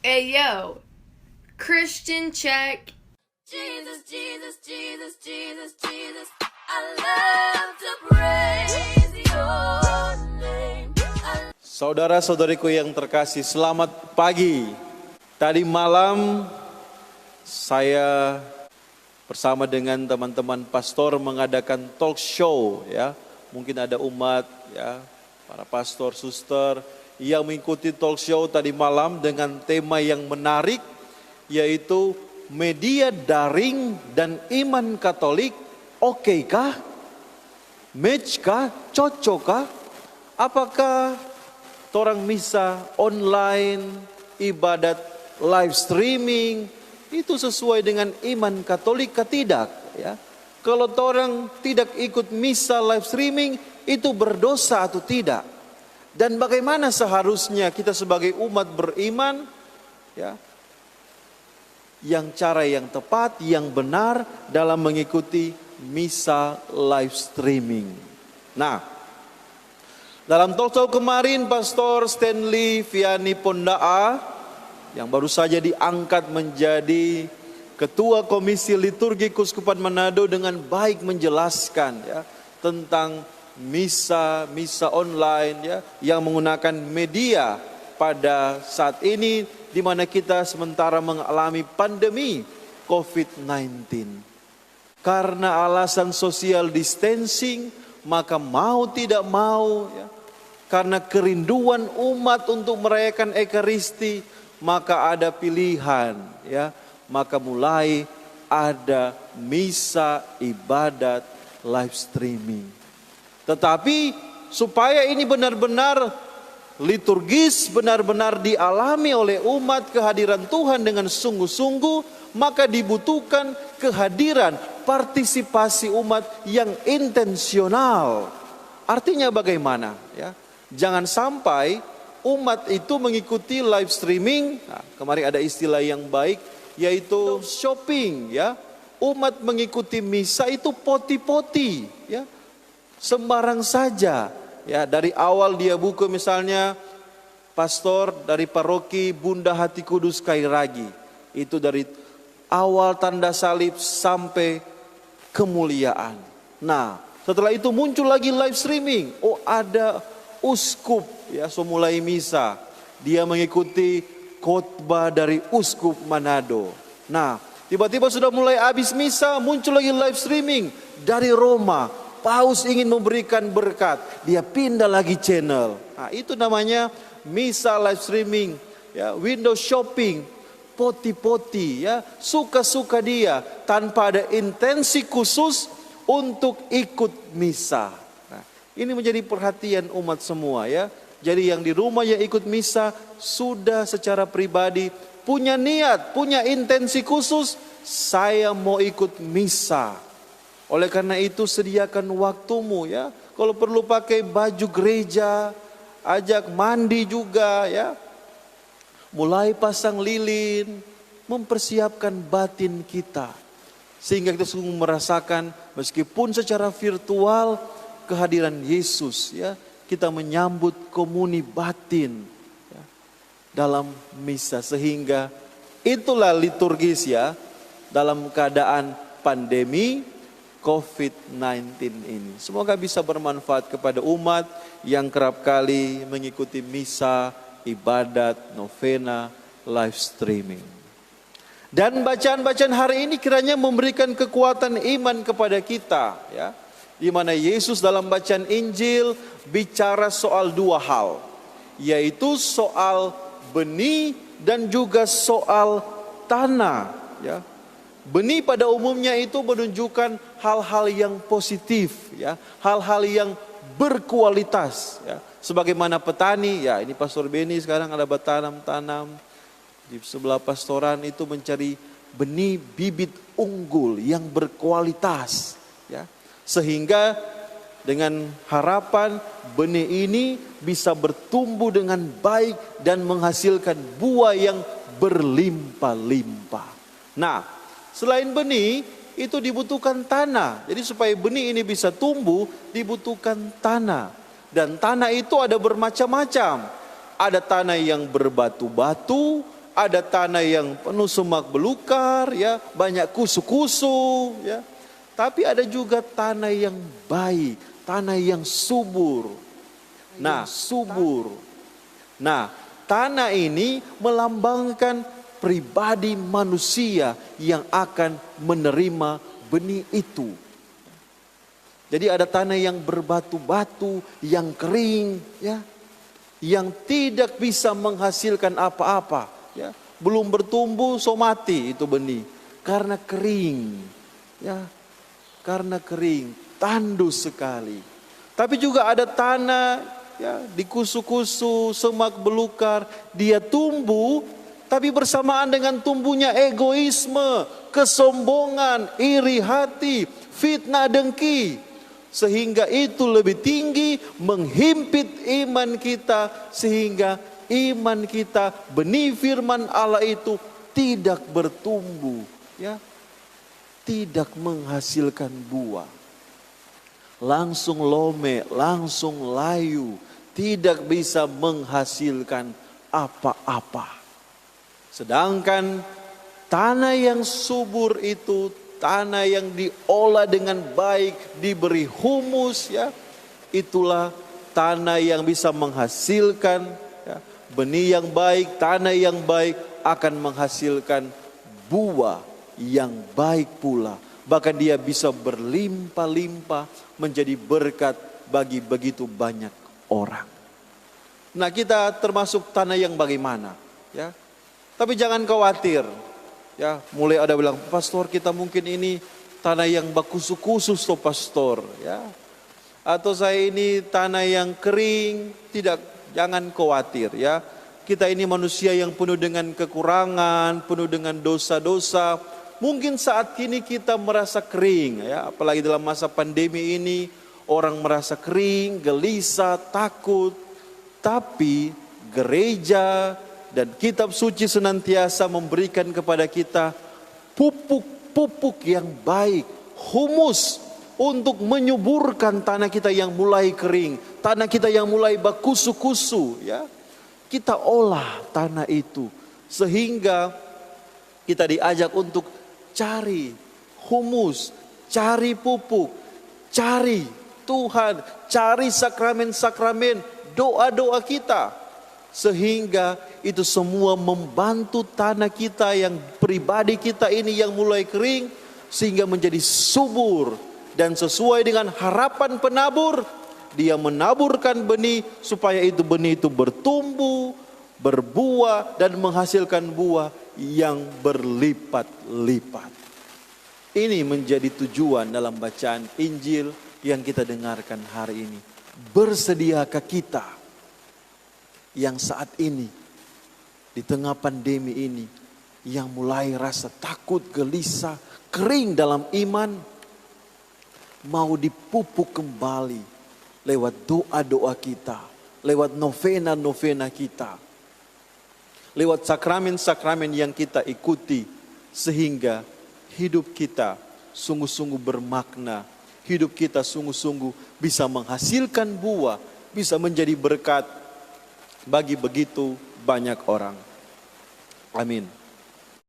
Ayo, Christian check. Jesus, Jesus, Jesus, Jesus, Jesus, I love to praise your name. Saudara-saudariku yang terkasih, selamat pagi. Tadi malam saya bersama dengan teman-teman pastor mengadakan talk show ya. Mungkin ada umat ya, para pastor, suster yang mengikuti talk show tadi malam dengan tema yang menarik, yaitu media daring dan iman Katolik oke kah? Match kah? Cocok kah? Apakah orang misa online, ibadat live streaming itu sesuai dengan iman Katolik kah tidak? Ya. Kalau orang tidak ikut misa live streaming itu berdosa atau tidak? Dan bagaimana seharusnya kita sebagai umat beriman ya, yang cara yang tepat, yang benar dalam mengikuti misa live streaming. Nah, dalam talk show kemarin Pastor Stanley Vianney Pondaa yang baru saja diangkat menjadi Ketua Komisi Liturgi Keuskupan Manado dengan baik menjelaskan ya tentang misa online ya yang menggunakan media pada saat ini di mana kita sementara mengalami pandemi COVID-19. Karena alasan social distancing, maka mau tidak mau ya, karena kerinduan umat untuk merayakan Ekaristi, maka ada pilihan ya, maka mulai ada misa ibadat live streaming. Tetapi supaya ini benar-benar liturgis, benar-benar dialami oleh umat kehadiran Tuhan dengan sungguh-sungguh, maka dibutuhkan kehadiran partisipasi umat yang intensional. Artinya bagaimana? Ya, jangan sampai umat itu mengikuti live streaming. Nah, kemarin ada istilah yang baik yaitu shopping. Ya, umat mengikuti misa itu poti-poti. Ya, sembarang saja. Ya, dari awal dia buka misalnya pastor dari paroki Bunda Hati Kudus Kairagi. Itu dari awal tanda salib sampai kemuliaan. Nah, setelah itu muncul lagi live streaming. Oh, ada uskup ya, so mulai misa. Dia mengikuti khotbah dari uskup Manado. Nah, tiba-tiba sudah mulai habis misa, muncul lagi live streaming dari Roma. Paus ingin memberikan berkat, dia pindah lagi channel. Nah, itu namanya misa live streaming, ya, window shopping, poti-poti, ya, suka-suka dia tanpa ada intensi khusus untuk ikut misa. Nah, ini menjadi perhatian umat semua, ya. Jadi yang di rumah yang ikut misa sudah secara pribadi punya niat, punya intensi khusus, saya mau ikut misa. Oleh karena itu sediakan waktumu ya. Kalau perlu pakai baju gereja, ajak mandi juga ya. Mulai pasang lilin, mempersiapkan batin kita. Sehingga kita sungguh merasakan meskipun secara virtual kehadiran Yesus ya. Kita menyambut komuni batin ya, dalam misa. Sehingga itulah liturgis ya dalam keadaan pandemi COVID-19 ini. Semoga bisa bermanfaat kepada umat yang kerap kali mengikuti misa, ibadat, novena, live streaming. Dan bacaan-bacaan hari ini kiranya memberikan kekuatan iman kepada kita, ya. Di mana Yesus dalam bacaan Injil bicara soal dua hal, yaitu soal benih dan juga soal tanah, ya. Benih pada umumnya itu menunjukkan hal-hal yang positif, ya, hal-hal yang berkualitas, ya. Sebagaimana petani, ya ini Pastor Beni sekarang ada bertanam-tanam di sebelah pastoran itu mencari benih bibit unggul yang berkualitas, ya. Sehingga dengan harapan benih ini bisa bertumbuh dengan baik dan menghasilkan buah yang berlimpah-limpah. Nah, selain benih, itu dibutuhkan tanah. Jadi supaya benih ini bisa tumbuh, dibutuhkan tanah. Dan tanah itu ada bermacam-macam. Ada tanah yang berbatu-batu, ada tanah yang penuh semak belukar, ya, banyak kusu-kusu, ya. Tapi ada juga tanah yang baik, tanah yang subur. Nah, subur. Nah, tanah ini melambangkan pribadi manusia yang akan menerima benih itu. Jadi ada tanah yang berbatu-batu, yang kering, ya, yang tidak bisa menghasilkan apa-apa, ya, belum bertumbuh, so mati itu benih karena kering, ya, karena kering, tandus sekali. Tapi juga ada tanah, ya, di kusu-kusu, semak belukar, dia tumbuh, tapi bersamaan dengan tumbuhnya egoisme, kesombongan, iri hati, fitnah, dengki. Sehingga itu lebih tinggi menghimpit iman kita, sehingga iman kita, benih firman Allah itu tidak bertumbuh, ya, tidak menghasilkan buah. Langsung lome, langsung layu, tidak bisa menghasilkan apa-apa. Sedangkan tanah yang subur itu, tanah yang diolah dengan baik, diberi humus, ya, itulah tanah yang bisa menghasilkan, ya, benih yang baik, tanah yang baik akan menghasilkan buah yang baik pula. Bahkan dia bisa berlimpah-limpah menjadi berkat bagi begitu banyak orang. Nah, kita termasuk tanah yang bagaimana, ya? Tapi jangan khawatir. Ya, mulai ada bilang, pastor kita mungkin ini tanah yang bakusu-kusu toh pastor, ya. Atau saya ini tanah yang kering, tidak, jangan khawatir, ya. Kita ini manusia yang penuh dengan kekurangan, penuh dengan dosa-dosa. Mungkin saat ini kita merasa kering, ya, apalagi dalam masa pandemi ini orang merasa kering, gelisah, takut. Tapi gereja dan kitab suci senantiasa memberikan kepada kita pupuk-pupuk yang baik, humus untuk menyuburkan tanah kita yang mulai kering, tanah kita yang mulai bakusu-kusu, ya. Kita olah tanah itu sehingga kita diajak untuk cari humus, cari pupuk, cari Tuhan, cari sakramen-sakramen, doa-doa kita. Sehingga itu semua membantu tanah kita yang pribadi kita ini yang mulai kering, sehingga menjadi subur. Dan sesuai dengan harapan penabur, dia menaburkan benih supaya itu benih itu bertumbuh, berbuah dan menghasilkan buah yang berlipat-lipat. Ini menjadi tujuan dalam bacaan Injil yang kita dengarkan hari ini. Bersediakah kita yang saat ini di tengah pandemi ini yang mulai rasa takut, gelisah, kering dalam iman, mau dipupuk kembali lewat doa-doa kita, lewat novena-novena kita, lewat sakramen-sakramen yang kita ikuti, sehingga hidup kita sungguh-sungguh bermakna, hidup kita sungguh-sungguh bisa menghasilkan buah, bisa menjadi berkat bagi begitu banyak orang. Amin.